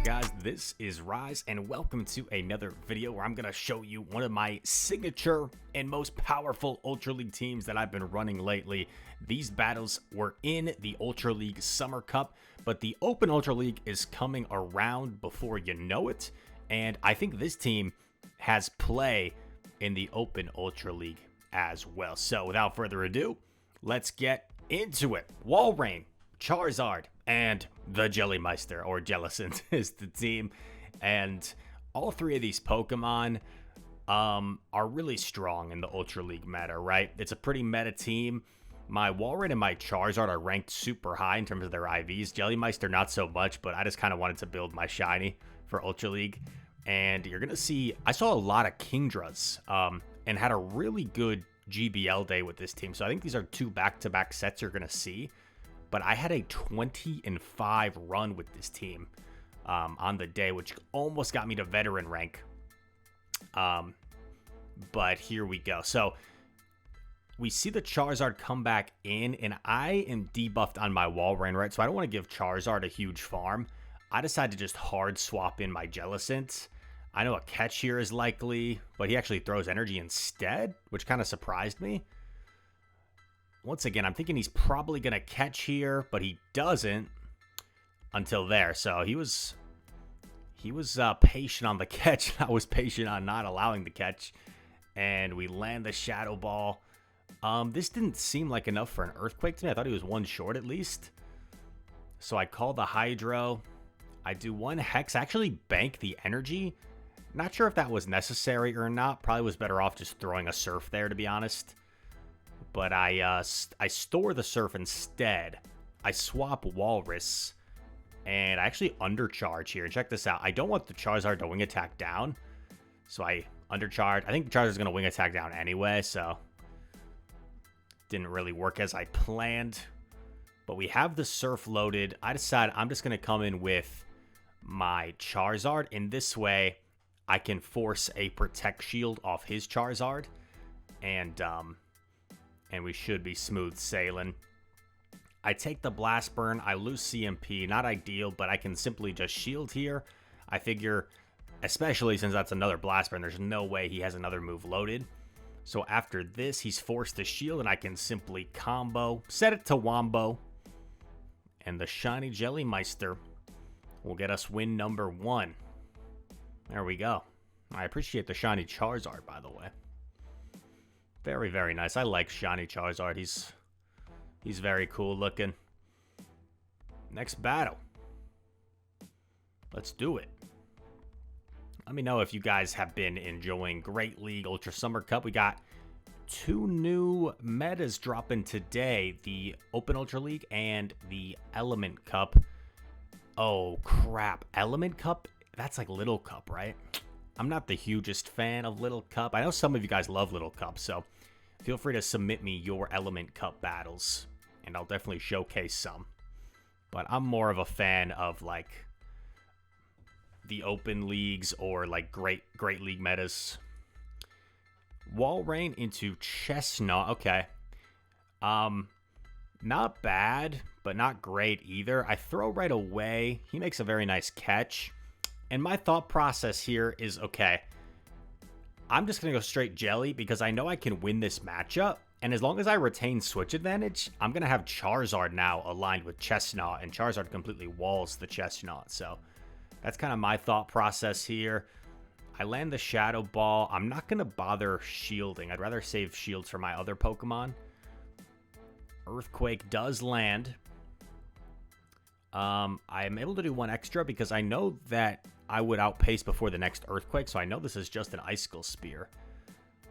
guys? This is Rise and welcome to another video where I'm going to show you one of my signature and most powerful Ultra League teams that I've been running lately. These battles were in the Ultra League Summer Cup, but the Open Ultra League is coming around before you know it, and I think this team has play in the Open Ultra League as well. So without further ado, let's get into it. Walrein, Charizard, and the Jellymeister, or Jellicent, is the team. And all three of these Pokemon are really strong in the Ultra League meta, right? It's a pretty meta team. My Walrein and my Charizard are ranked super high in terms of their IVs. Jellymeister, not so much, but I just kind of wanted to build my shiny for Ultra League. And you're going to see, I saw a lot of Kingdras and had a really good GBL day with this team. So I think these are two back-to-back sets you're going to see. But I had a 20-5 run with this team on the day, which almost got me to veteran rank. But here we go. So we see the Charizard come back in, and I am debuffed on my Walrein, right? So I don't want to give Charizard a huge farm. I decided to just hard swap in my Jellicent. I know a catch here is likely, but he actually throws energy instead, which kind of surprised me. Once again, I'm thinking he's probably going to catch here, but he doesn't until there. So he was patient on the catch. I was patient on not allowing the catch. And we land the Shadow Ball. This didn't seem like enough for an Earthquake to me. I thought he was one short at least. So I call the Hydro. I do one Hex. I actually bank the energy. Not sure if that was necessary or not. Probably was better off just throwing a Surf there, to be honest. But I store the Surf instead. I swap Walrus, and I actually undercharge here. And check this out. I don't want the Charizard to wing attack down, so I undercharge. I think the Charizard's going to wing attack down anyway, so didn't really work as I planned. But we have the Surf loaded. I decide I'm just going to come in with my Charizard. In this way, I can force a Protect Shield off his Charizard, and we should be smooth sailing. I take the Blast Burn. I lose CMP. Not ideal, but I can simply just shield here. I figure, especially since that's another Blast Burn, there's no way he has another move loaded. So after this, he's forced to shield, and I can simply combo, set it to Wombo, and the shiny Jellymeister will get us win number 1. There we go. I appreciate the shiny Charizard, by the way. Very, very nice. I like shiny Charizard. He's very cool looking. Next battle. Let's do it. Let me know if you guys have been enjoying Great League Ultra Summer Cup. We got 2 new metas dropping today. The Open Ultra League and the Element Cup. Oh, crap. Element Cup? That's like Little Cup, right? I'm not the hugest fan of Little Cup. I know some of you guys love Little Cup, so feel free to submit me your Element Cup battles, and I'll definitely showcase some. But I'm more of a fan of, like, the Open Leagues or, like, Great League metas. Walrein into Chestnut. Okay. Not bad, but not great either. I throw right away. He makes a very nice catch. And my thought process here is, okay, I'm just going to go straight Jelly because I know I can win this matchup. And as long as I retain switch advantage, I'm going to have Charizard now aligned with Chestnut. And Charizard completely walls the Chestnut. So that's kind of my thought process here. I land the Shadow Ball. I'm not going to bother shielding. I'd rather save shields for my other Pokemon. Earthquake does land. I am able to do one extra because I know that I would outpace before the next Earthquake, so I know this is just an Icicle Spear.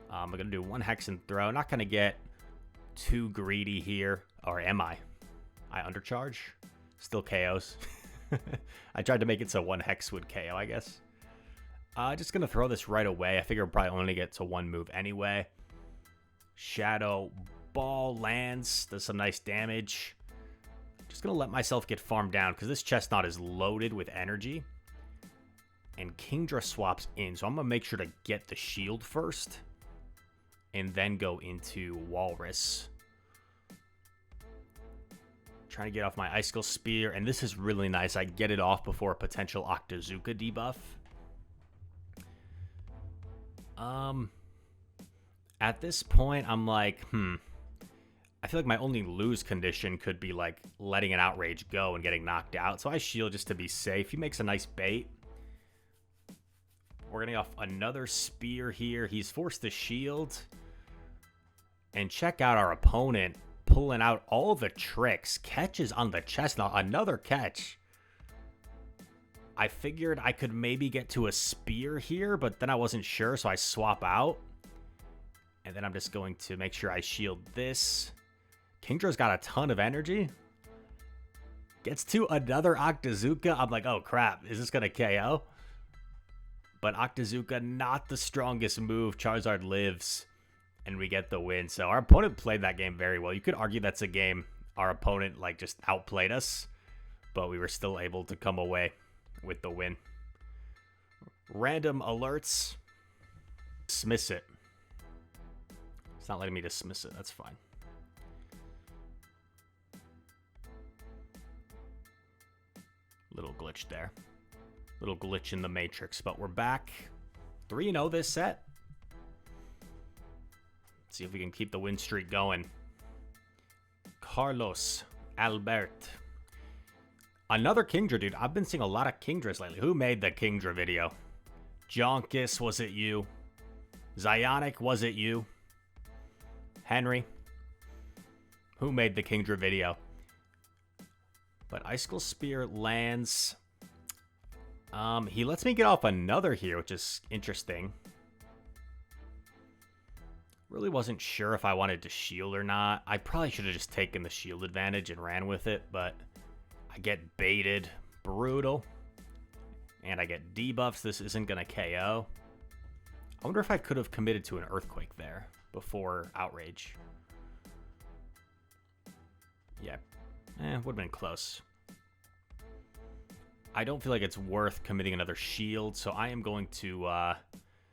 I'm going to do one Hex and Throw. Not going to get too greedy here. Or am I? I undercharge? Still KOs. I tried to make it so one Hex would KO, I guess. Just going to throw this right away. I figure I'll probably only get to one move anyway. Shadow Ball lands. Does some nice damage. Just going to let myself get farmed down because this Chestnut is loaded with energy. And Kingdra swaps in. So I'm going to make sure to get the shield first. And then go into Walrus. Trying to get off my Icicle Spear, and this is really nice. I get it off before a potential Octazooka debuff. At this point, I'm like, I feel like my only lose condition could be like letting an Outrage go and getting knocked out. So I shield just to be safe. He makes a nice bait. We're getting off another Spear here. He's forced to shield. And check out our opponent pulling out all the tricks. Catches on the chest. Now another catch. I figured I could maybe get to a Spear here, but then I wasn't sure, so I swap out. And then I'm just going to make sure I shield this. Kingdra's got a ton of energy. Gets to another Octazooka. I'm like, oh crap, is this going to KO? But Octazooka, not the strongest move. Charizard lives, and we get the win. So our opponent played that game very well. You could argue that's a game our opponent like just outplayed us, but we were still able to come away with the win. Random alerts. Dismiss it. It's not letting me dismiss it. That's fine. Little glitch there. Little glitch in the matrix, but we're back. 3-0 this set. Let's see if we can keep the win streak going. Carlos Albert. Another Kingdra, dude. I've been seeing a lot of Kingdras lately. Who made the Kingdra video? Jonkus, was it you? Zionic, was it you? Henry? Who made the Kingdra video? But Icicle Spear lands. He lets me get off another here, which is interesting. Really wasn't sure if I wanted to shield or not. I probably should have just taken the shield advantage and ran with it, but I get baited. Brutal. And I get debuffs. This isn't going to KO. I wonder if I could have committed to an Earthquake there before Outrage. Yeah. Would have been close. I don't feel like it's worth committing another shield, so I am going to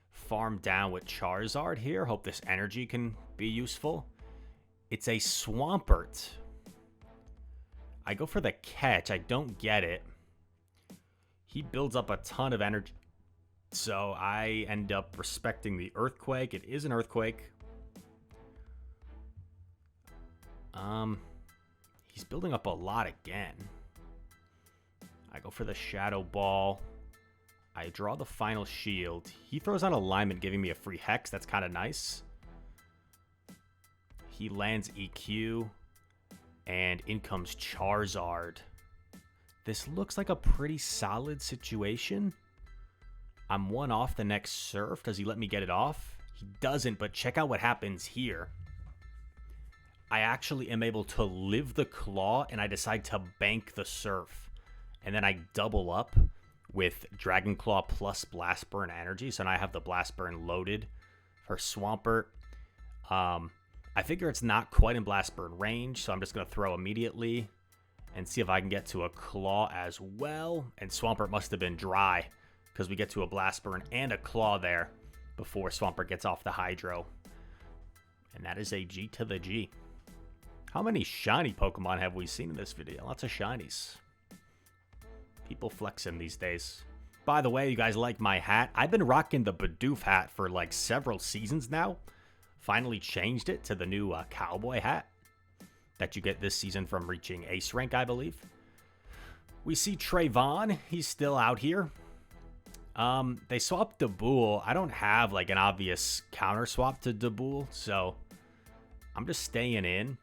farm down with Charizard here. Hope this energy can be useful. It's a Swampert. I go for the catch. I don't get it. He builds up a ton of energy, so I end up respecting the Earthquake. It is an Earthquake. He's building up a lot again. I go for the Shadow Ball. I draw the final shield. He throws out Alignment, giving me a free Hex. That's kind of nice. He lands EQ. And in comes Charizard. This looks like a pretty solid situation. I'm one off the next Surf. Does he let me get it off? He doesn't, but check out what happens here. I actually am able to live the Claw, and I decide to bank the Surf. And then I double up with Dragon Claw plus Blast Burn energy. So now I have the Blast Burn loaded for Swampert. I figure it's not quite in Blast Burn range, so I'm just going to throw immediately and see if I can get to a Claw as well. And Swampert must have been dry because we get to a Blast Burn and a Claw there before Swampert gets off the Hydro. And that is a G to the G. How many shiny Pokemon have we seen in this video? Lots of shinies. People flexing these days. By the way, you guys like my hat? I've been rocking the Bidoof hat for like several seasons now. Finally changed it to the new cowboy hat that you get this season from reaching Ace rank, I believe. We see Trayvon. He's still out here. They swapped Daboul. I don't have like an obvious counter swap to Daboul, so I'm just staying in.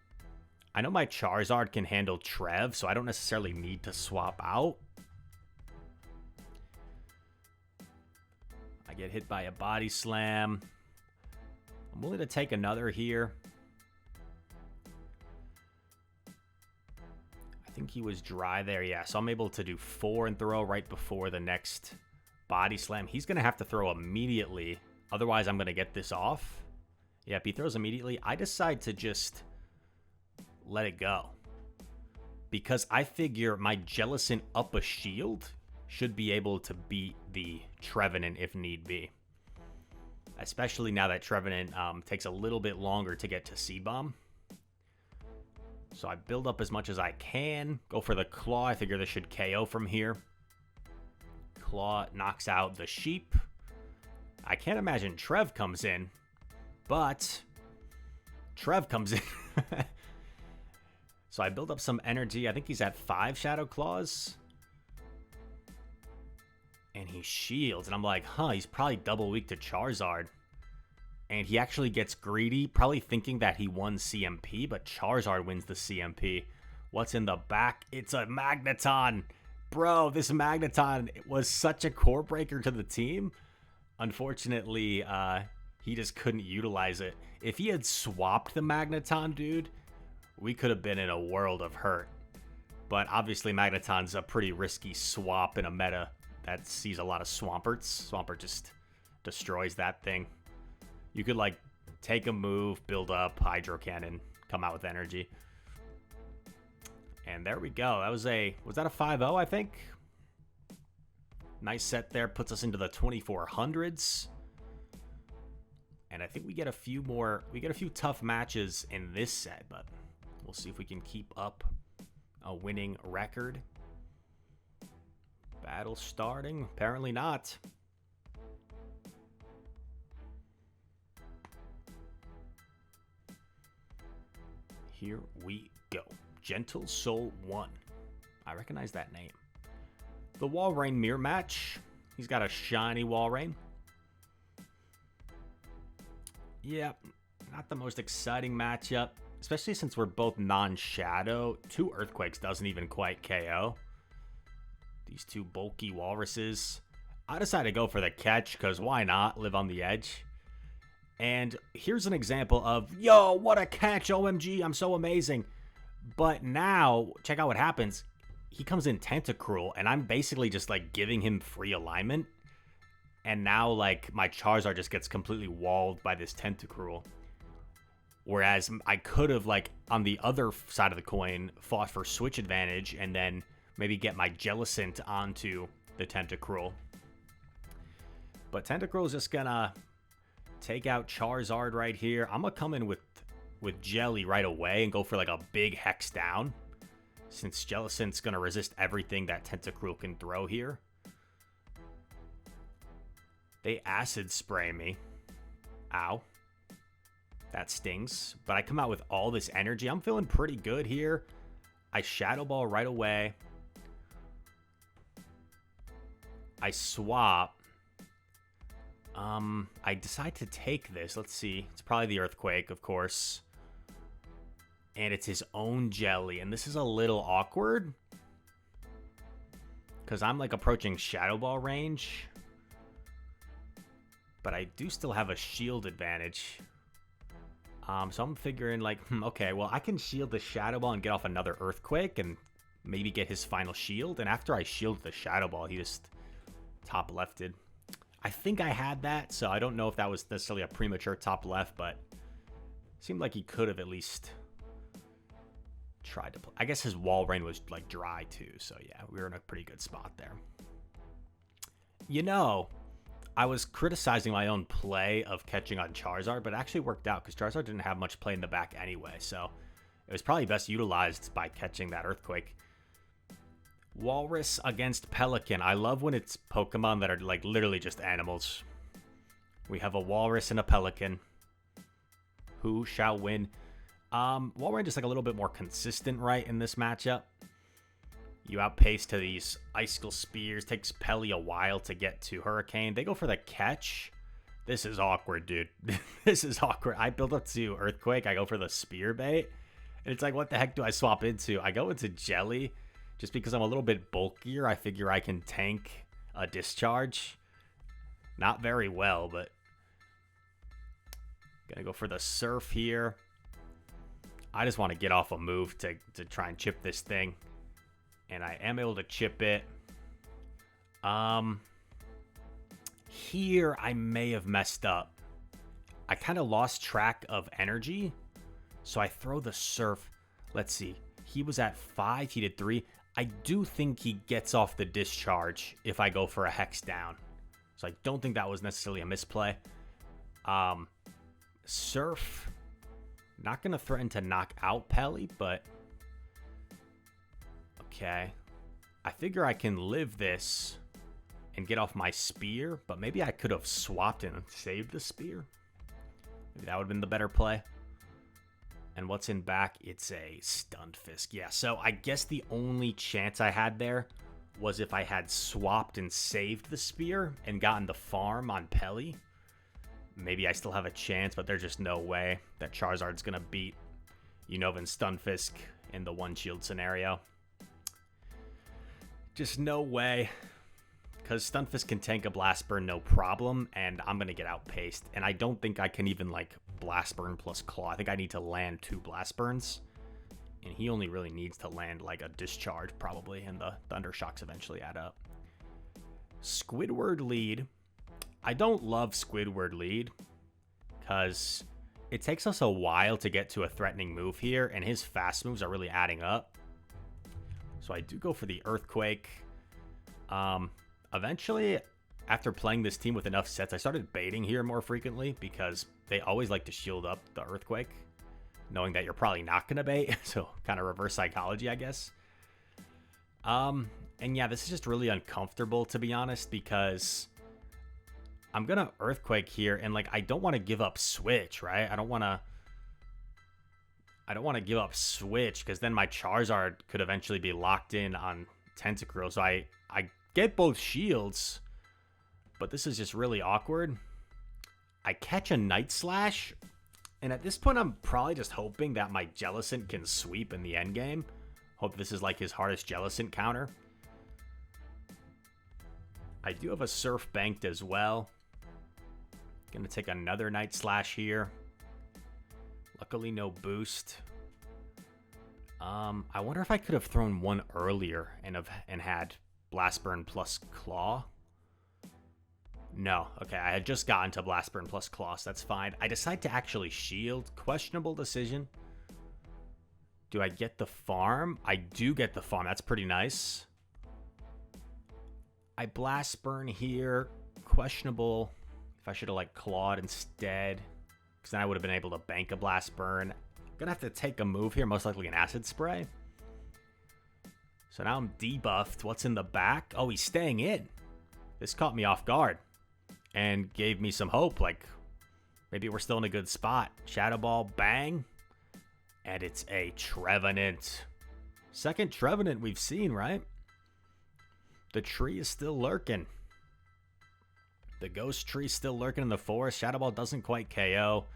I know my Charizard can handle Trev, so I don't necessarily need to swap out. I get hit by a Body Slam. I'm willing to take another here. I think he was dry there. Yeah, so I'm able to do 4 and throw right before the next Body Slam. He's going to have to throw immediately. Otherwise, I'm going to get this off. Yeah, if he throws immediately, I decide to just let it go. Because I figure my Jellicent up a shield should be able to beat the Trevenant if need be. Especially now that Trevenant takes a little bit longer to get to Seed Bomb. So I build up as much as I can. Go for the Claw. I figure this should KO from here. Claw knocks out the sheep. I can't imagine Trev comes in, but Trev comes in. So I build up some energy. I think he's at 5 Shadow Claws. And he shields. And I'm like, he's probably double weak to Charizard. And he actually gets greedy, probably thinking that he won CMP, but Charizard wins the CMP. What's in the back? It's a Magneton. Bro, this Magneton was such a core breaker to the team. Unfortunately, he just couldn't utilize it. If he had swapped the Magneton, dude, we could have been in a world of hurt. But obviously, Magneton's a pretty risky swap in a meta that sees a lot of Swamperts. Swampert just destroys that thing. You could, like, take a move, build up, Hydro Cannon, come out with energy. And there we go. That was that a 5-0, I think? Nice set there. Puts us into the 2400s. And I think we get a few tough matches in this set, but we'll see if we can keep up a winning record. Battle starting. Apparently not. Here we go. Gentle Soul 1. I recognize that name. The Walrein mirror match. He's got a shiny Walrein. Yeah, not the most exciting matchup, especially since we're both non-shadow. 2 Earthquakes doesn't even quite KO. These 2 bulky walruses. I decided to go for the catch because why not? Live on the edge. And here's an example of, yo, what a catch, OMG, I'm so amazing. But now, check out what happens. He comes in Tentacruel, and I'm basically just, like, giving him free alignment. And now, like, my Charizard just gets completely walled by this Tentacruel. Whereas I could have, like, on the other side of the coin, fought for switch advantage and then maybe get my Jellicent onto the Tentacruel. But Tentacruel is just gonna take out Charizard right here. I'm gonna come in with Jelly right away and go for like a big Hex down, since Jellicent's gonna resist everything that Tentacruel can throw here. They Acid Spray me. Ow. That stings. But I come out with all this energy. I'm feeling pretty good here. I Shadow Ball right away. I swap. I decide to take this. Let's see. It's probably the Earthquake, of course. And it's his own Jelly. And this is a little awkward, because I'm like approaching Shadow Ball range. But I do still have a shield advantage. So I'm figuring like, okay, well, I can shield the Shadow Ball and get off another Earthquake and maybe get his final shield. And after I shield the Shadow Ball, he just top lefted. I think I had that, so I don't know if that was necessarily a premature top left, but it seemed like he could have at least tried to play. I guess his Walrein was like dry too, so yeah, we were in a pretty good spot there. You know, I was criticizing my own play of catching on Charizard, but it actually worked out because Charizard didn't have much play in the back anyway, so it was probably best utilized by catching that Earthquake. Walrus against Pelican. I love when it's Pokemon that are like literally just animals. We have a Walrus and a Pelican. Who shall win? Walrein just like a little bit more consistent, right, in this matchup. You outpace to these Icicle Spears. Takes Pelly a while to get to Hurricane. They go for the catch. This is awkward, dude. This is awkward. I build up to Earthquake. I go for the Spear Bait. And it's like, what the heck do I swap into? I go into Jelly. Just because I'm a little bit bulkier, I figure I can tank a Discharge. Not very well, but gonna go for the Surf here. I just want to get off a move to try and chip this thing. And I am able to chip it. Here, I may have messed up. I kind of lost track of energy. So I throw the Surf. Let's see. He was at 5. He did 3. I do think he gets off the Discharge if I go for a Hex down. So I don't think that was necessarily a misplay. Surf. Not going to threaten to knock out Pelly, but Okay. I figure I can live this and get off my spear, but maybe I could have swapped and saved the spear. Maybe that would have been the better play. And what's in back? It's a Stunned Fisk. Yeah, so I guess the only chance I had there was if I had swapped and saved the spear and gotten the farm on Pelly. Maybe I still have a chance, but there's just no way that Charizard's going to beat Unovan Stunfisk in the one shield scenario. Just no way. Because Stunfisk can tank a Blast Burn no problem, and I'm going to get outpaced. And I don't think I can even, like, Blast Burn plus Claw. I think I need to land 2 Blast Burns. And he only really needs to land, like, a Discharge, probably, and the Thunder Shocks eventually add up. Squidward lead. I don't love Squidward lead, because it takes us a while to get to a threatening move here, and his fast moves are really adding up. So I do go for the Earthquake. Eventually, after playing this team with enough sets, I started baiting here more frequently because they always like to shield up the Earthquake, knowing that you're probably not going to bait. So kind of reverse psychology, I guess. And yeah, this is just really uncomfortable, to be honest, because I'm going to Earthquake here, and like I don't want to give up Switch, right? I don't want to give up Switch, because then my Charizard could eventually be locked in on Tentacruel. So I get both shields, but this is just really awkward. I catch a Night Slash, and at this point I'm probably just hoping that my Jellicent can sweep in the endgame. Hope this is like his hardest Jellicent counter. I do have a Surf banked as well. Gonna take another Night Slash here. Luckily no boost. I wonder if I could have thrown one earlier and had Blast Burn plus Claw. No. Okay, I had just gotten to Blast Burn plus Claw, so that's fine. I decide to actually shield. Questionable decision. Do I get the farm? I do get the farm. That's pretty nice. I Blast Burn here. Questionable if I should have like clawed instead, because then I would have been able to bank a Blast Burn. I'm gonna have to take a move here, most likely an Acid Spray. So now I'm debuffed. What's in the back? Oh, he's staying in. This caught me off guard and gave me some hope. Like, maybe we're still in a good spot. Shadow Ball, bang. And it's a Trevenant. Second Trevenant we've seen, right? The tree is still lurking. The ghost tree still lurking in the forest. Shadow Ball doesn't quite KO,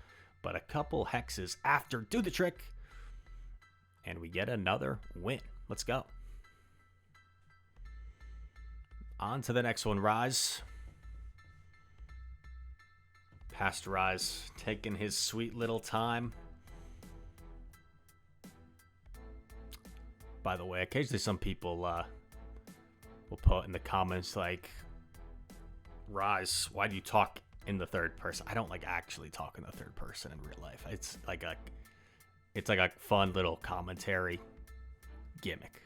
but a couple hexes after do the trick. And we get another win. Let's go. On to the next one, Rise. Past Rise, taking his sweet little time. By the way, occasionally some people will put in the comments like, Rise, why do you talk in the third person? I don't like actually talk in the third person in real life. It's like a fun little commentary gimmick.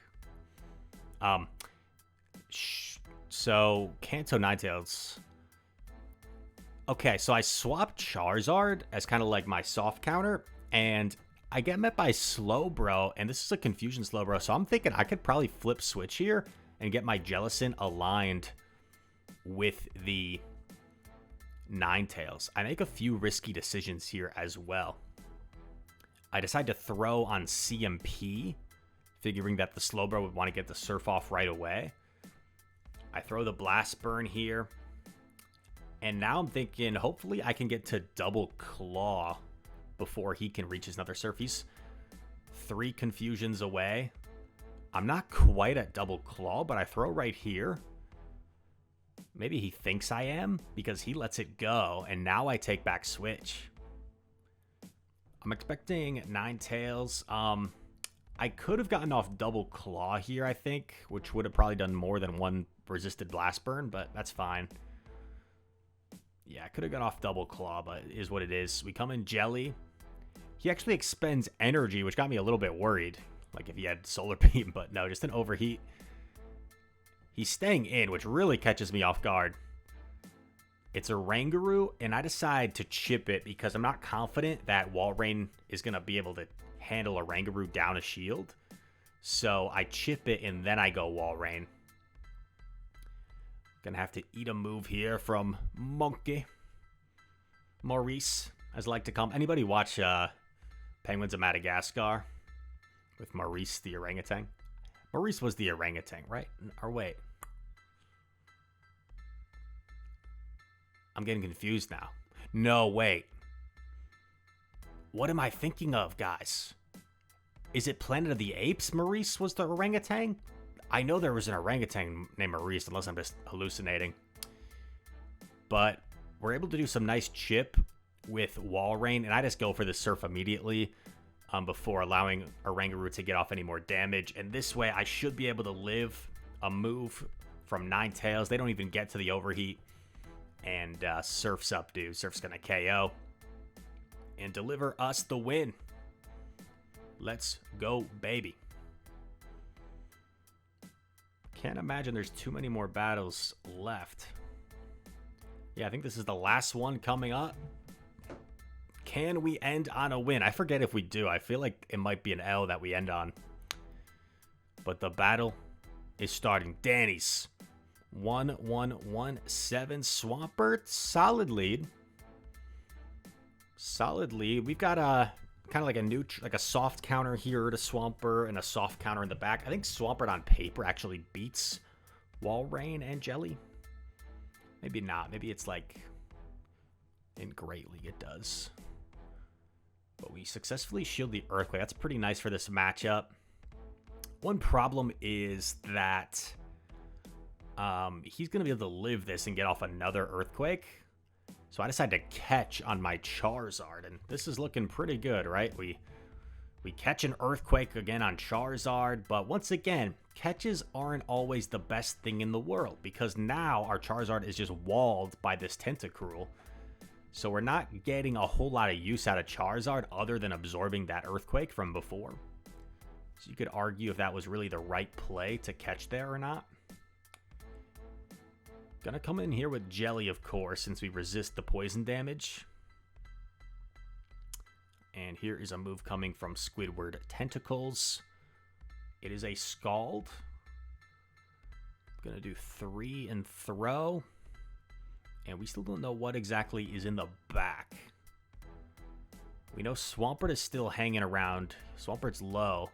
So, Kanto Ninetales. Okay, so I swapped Charizard as kind of like my soft counter, and I get met by Slowbro, and this is a Confusion Slowbro, so I'm thinking I could probably flip switch here and get my Jellicent aligned with the Ninetales. I make a few risky decisions here as well. I decide to throw on CMP, figuring that the Slowbro would want to get the Surf off right away. I throw the Blast Burn here. And now I'm thinking, hopefully I can get to double Claw before he can reach his another Surf. He's 3 Confusions away. I'm not quite at double Claw, but I throw right here. Maybe he thinks I am because he lets it go, and now I take back switch. I'm expecting Ninetales. I could have gotten off double Claw here, I think, which would have probably done more than one resisted Blast Burn, but that's fine. Yeah, I could have got off double Claw, but it is what it is. We come in Jelly. He actually expends energy, which got me a little bit worried. Like if he had Solar Beam, but no, just an Overheat. He's staying in, which really catches me off guard. It's Oranguru, and I decide to chip it because I'm not confident that Walrein is going to be able to handle Oranguru down a shield. So I chip it and then I go Wall Rain. Gonna have to eat a move here from Monkey. Maurice, as I like to call him. Anybody watch Penguins of Madagascar with Maurice the orangutan? Maurice was the orangutan, right? Or wait. I'm getting confused now. No, wait. What am I thinking of, guys? Is it Planet of the Apes Maurice was the orangutan? I know there was an orangutan named Maurice, unless I'm just hallucinating. But we're able to do some nice chip with Wall Rain, and I just go for the Surf immediately before allowing Oranguru to get off any more damage. And this way, I should be able to live a move from Ninetales. They don't even get to the overheat. And Surf's up, dude. Surf's going to KO and deliver us the win. Let's go, baby. Can't imagine there's too many more battles left. Yeah, I think this is the last one coming up. Can we end on a win? I forget if we do. I feel like it might be an L that we end on. But the battle is starting. Danny's 1-1-1-7 Swampert. Solid lead. Solid lead. We've got a kind of like a soft counter here to Swampert and a soft counter in the back. I think Swampert on paper actually beats Wall Rain and Jelly. Maybe not. Maybe it's like in Great League it does. But we successfully shield the Earthquake. That's pretty nice for this matchup. One problem is that he's going to be able to live this and get off another Earthquake. So I decided to catch on my Charizard, and this is looking pretty good, right? We catch an Earthquake again on Charizard, but once again, catches aren't always the best thing in the world, because now our Charizard is just walled by this Tentacruel. So we're not getting a whole lot of use out of Charizard other than absorbing that Earthquake from before. So you could argue if that was really the right play to catch there or not. Gonna come in here with Jelly, of course, since we resist the poison damage. And here is a move coming from Squidward Tentacles. It is a Scald. Gonna do 3 and throw. And we still don't know what exactly is in the back. We know Swampert is still hanging around. Swampert's low.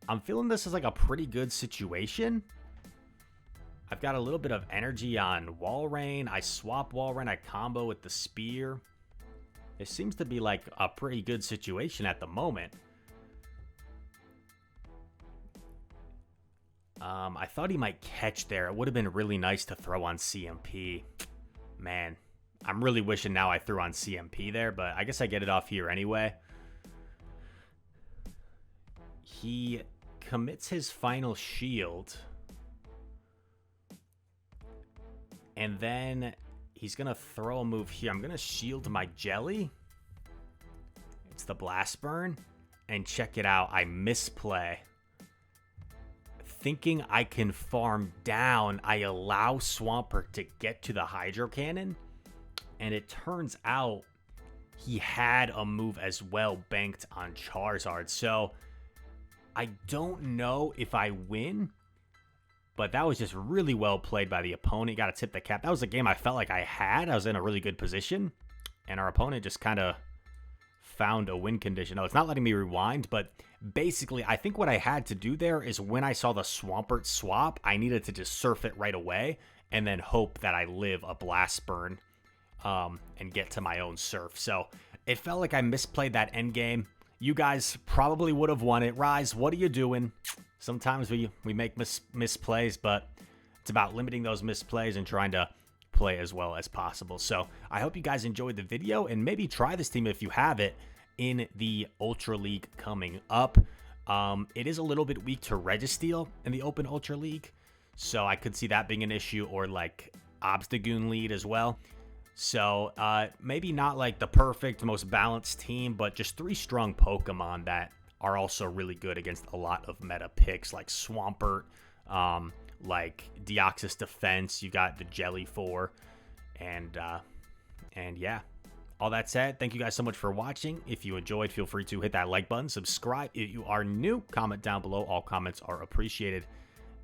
I'm feeling this is like a pretty good situation. I've got a little bit of energy on Wall Rain. I swap Wall Rain. I combo with the Spear. It seems to be like a pretty good situation at the moment. I thought he might catch there. It would have been really nice to throw on CMP. Man, I'm really wishing now I threw on CMP there, but I guess I get it off here anyway. He commits his final shield. And then he's going to throw a move here. I'm going to shield my Jelly. It's the Blast Burn. And check it out. I misplay. Thinking I can farm down, I allow Swampert to get to the Hydro Cannon. And it turns out he had a move as well banked on Charizard. So I don't know if I win. But that was just really well played by the opponent. Got to tip the cap. That was a game I felt like I had. I was in a really good position. And our opponent just kind of found a win condition. Oh, it's not letting me rewind. But basically, I think what I had to do there is when I saw the Swampert swap, I needed to just surf it right away. And then hope that I live a Blast Burn and get to my own surf. So it felt like I misplayed that end game. You guys probably would have won it. Rise, what are you doing? Sometimes we make misplays, but it's about limiting those misplays and trying to play as well as possible. So I hope you guys enjoyed the video, and maybe try this team if you have it in the Ultra League coming up. It is a little bit weak to Registeel in the Open Ultra League, so I could see that being an issue, or like Obstagoon lead as well. So maybe not like the perfect, most balanced team, but just 3 strong Pokemon that are also really good against a lot of meta picks like Swampert, like Deoxys Defense. You got the Jelly 4, and yeah, All that said, thank you guys so much for watching. If you enjoyed, feel free to hit that like button, subscribe if you are new, comment down below. All comments are appreciated.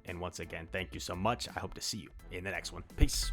And once again, thank you so much. I hope to see you in the next one. Peace.